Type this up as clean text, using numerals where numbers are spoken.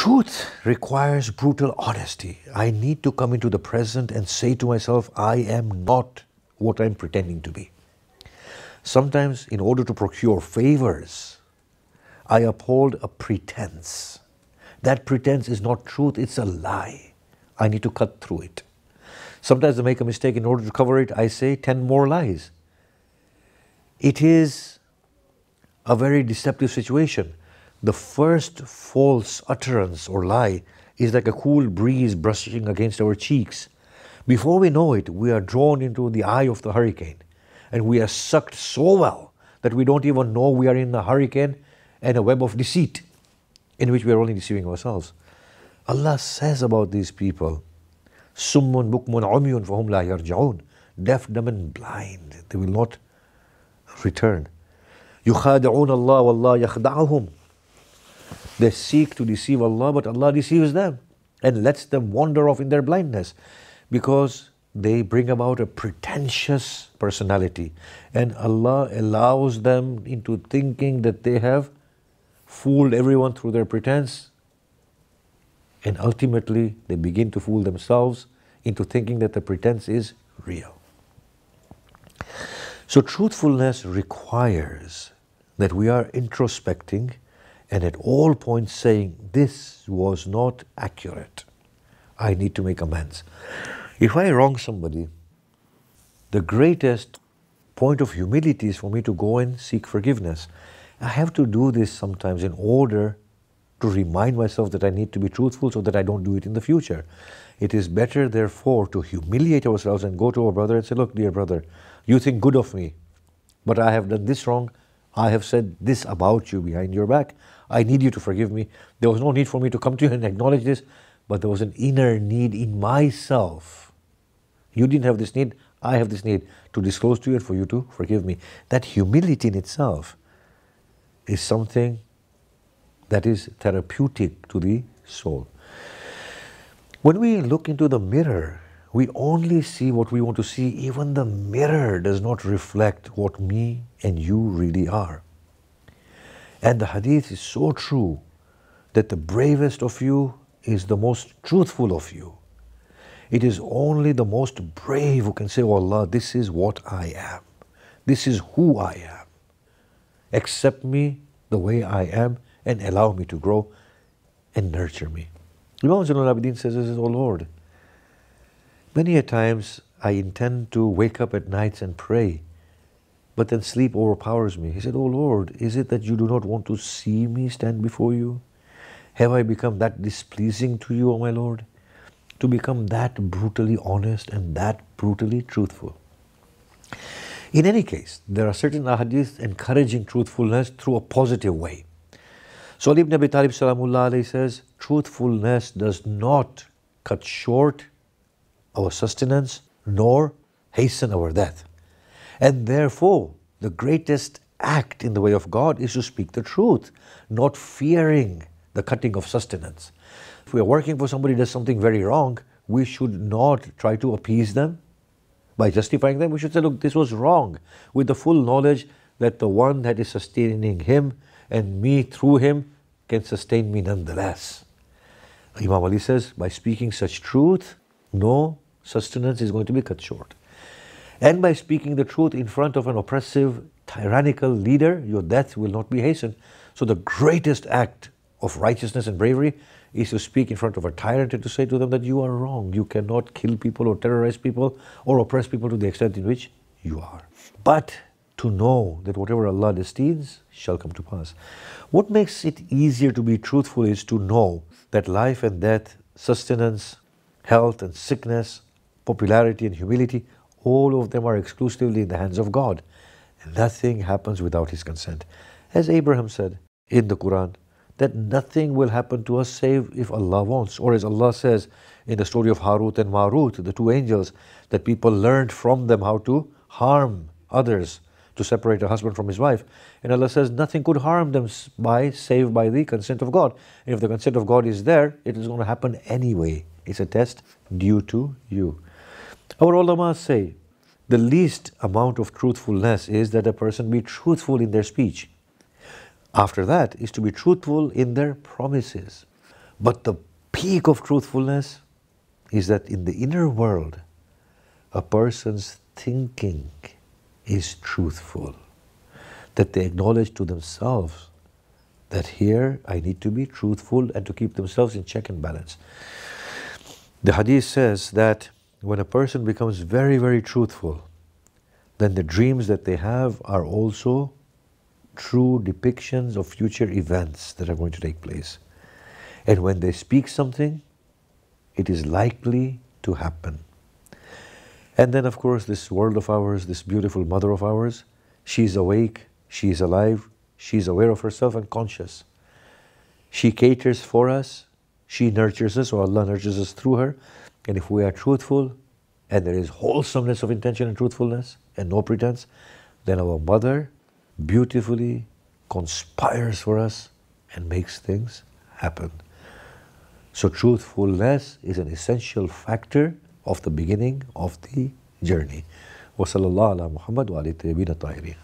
Truth requires brutal honesty. I need to come into the present and say to myself, I am not what I'm pretending to be. Sometimes, in order to procure favors, I uphold a pretense. That pretense is not truth, it's a lie. I need to cut through it. Sometimes I make a mistake. In order to cover it, I say 10 more lies. It is a very deceptive situation. The first false utterance or lie is like a cool breeze brushing against our cheeks. Before we know it, we are drawn into the eye of the hurricane, and we are sucked so well that we don't even know we are in a hurricane and a web of deceit in which we are only deceiving ourselves. Allah says about these people, Summun bukmun umyun fahum la yarja'un, deaf, dumb and blind, they will not return. Yukhadi'un Allah wallah yakhda'ahum. They seek to deceive Allah, but Allah deceives them and lets them wander off in their blindness, because they bring about a pretentious personality, and Allah allows them into thinking that they have fooled everyone through their pretense, and ultimately they begin to fool themselves into thinking that the pretense is real. So truthfulness requires that we are introspecting and at all points saying, this was not accurate. I need to make amends. If I wrong somebody, the greatest point of humility is for me to go and seek forgiveness. I have to do this sometimes in order to remind myself that I need to be truthful so that I don't do it in the future. It is better, therefore, to humiliate ourselves and go to our brother and say, look, dear brother, you think good of me, but I have done this wrong. I have said this about you behind your back. I need you to forgive me. There was no need for me to come to you and acknowledge this, but there was an inner need in myself. You didn't have this need, I have this need to disclose to you and for you to forgive me. That humility in itself is something that is therapeutic to the soul. When we look into the mirror, we only see what we want to see. Even the mirror does not reflect what me and you really are. And the hadith is so true that the bravest of you is the most truthful of you. It is only the most brave who can say, oh Allah, this is what I am. This is who I am. Accept me the way I am and allow me to grow and nurture me. Imam Zainul Abidin says, oh Lord, many a times I intend to wake up at nights and pray, but then sleep overpowers me. He said, oh Lord, is it that you do not want to see me stand before you? Have I become that displeasing to you, O my Lord? To become that brutally honest and that brutally truthful. In any case, there are certain ahadith encouraging truthfulness through a positive way. So Ali ibn Abi Talib salamullah alayhi says, truthfulness does not cut short our sustenance nor hasten our death. And therefore, the greatest act in the way of God is to speak the truth, not fearing the cutting of sustenance. If we are working for somebody who does something very wrong, we should not try to appease them by justifying them. We should say, look, this was wrong, with the full knowledge that the one that is sustaining him and me through him can sustain me nonetheless. Imam Ali says, by speaking such truth, no sustenance is going to be cut short. And by speaking the truth in front of an oppressive, tyrannical leader, your death will not be hastened. So the greatest act of righteousness and bravery is to speak in front of a tyrant and to say to them that you are wrong. You cannot kill people or terrorize people or oppress people to the extent in which you are. But to know that whatever Allah destines shall come to pass. What makes it easier to be truthful is to know that life and death, sustenance, health and sickness, popularity and humility, all of them are exclusively in the hands of God. And nothing happens without His consent. As Abraham said in the Quran, that nothing will happen to us save if Allah wants. Or as Allah says in the story of Harut and Marut, the two angels, that people learned from them how to harm others, to separate a husband from his wife. And Allah says nothing could harm them save by the consent of God. And if the consent of God is there, it is going to happen anyway. It's a test due to you. Our ulama say the least amount of truthfulness is that a person be truthful in their speech. After that is to be truthful in their promises. But the peak of truthfulness is that in the inner world, a person's thinking is truthful. That they acknowledge to themselves that here I need to be truthful and to keep themselves in check and balance. The hadith says that when a person becomes very, very truthful, then the dreams that they have are also true depictions of future events that are going to take place. And when they speak something, it is likely to happen. And then, of course, this world of ours, this beautiful mother of ours, she's awake, she's alive, she's aware of herself and conscious. She caters for us, she nurtures us, or Allah nurtures us through her. And if we are truthful, and there is wholesomeness of intention and truthfulness, and no pretense, then our mother beautifully conspires for us and makes things happen. So truthfulness is an essential factor of the beginning of the journey. وصلى الله على محمد وعلى الطيبين الطاهرين.